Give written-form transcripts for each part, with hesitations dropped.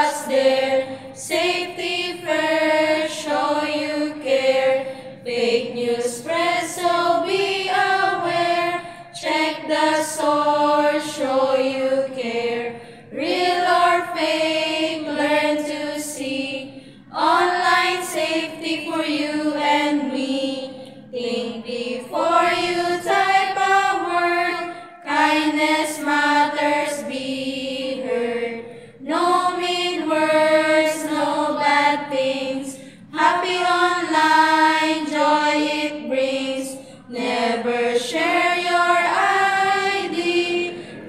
was there. Safety first, show you care. Fake news spread, so be aware. Check the source, show you care. Real or fake, learn to see. Online safety for you and me. Think before you type a word. Kindness matters, be heard. No mean words, no bad things. Happy online, joy it brings. Never share your ID.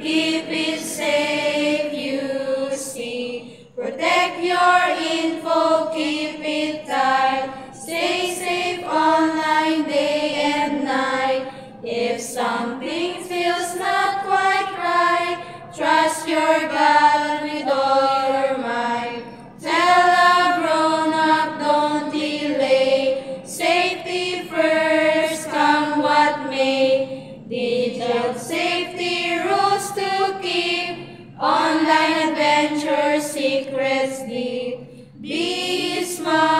Keep it safe, you see. Protect your info, keep it tight. Stay safe online day and night. If something feels not quite right, trust your God with all your might. Tell a grown-up, don't delay. Safety first, come what may. Digital safety rules to keep. Online adventure secrets deep. Be smart.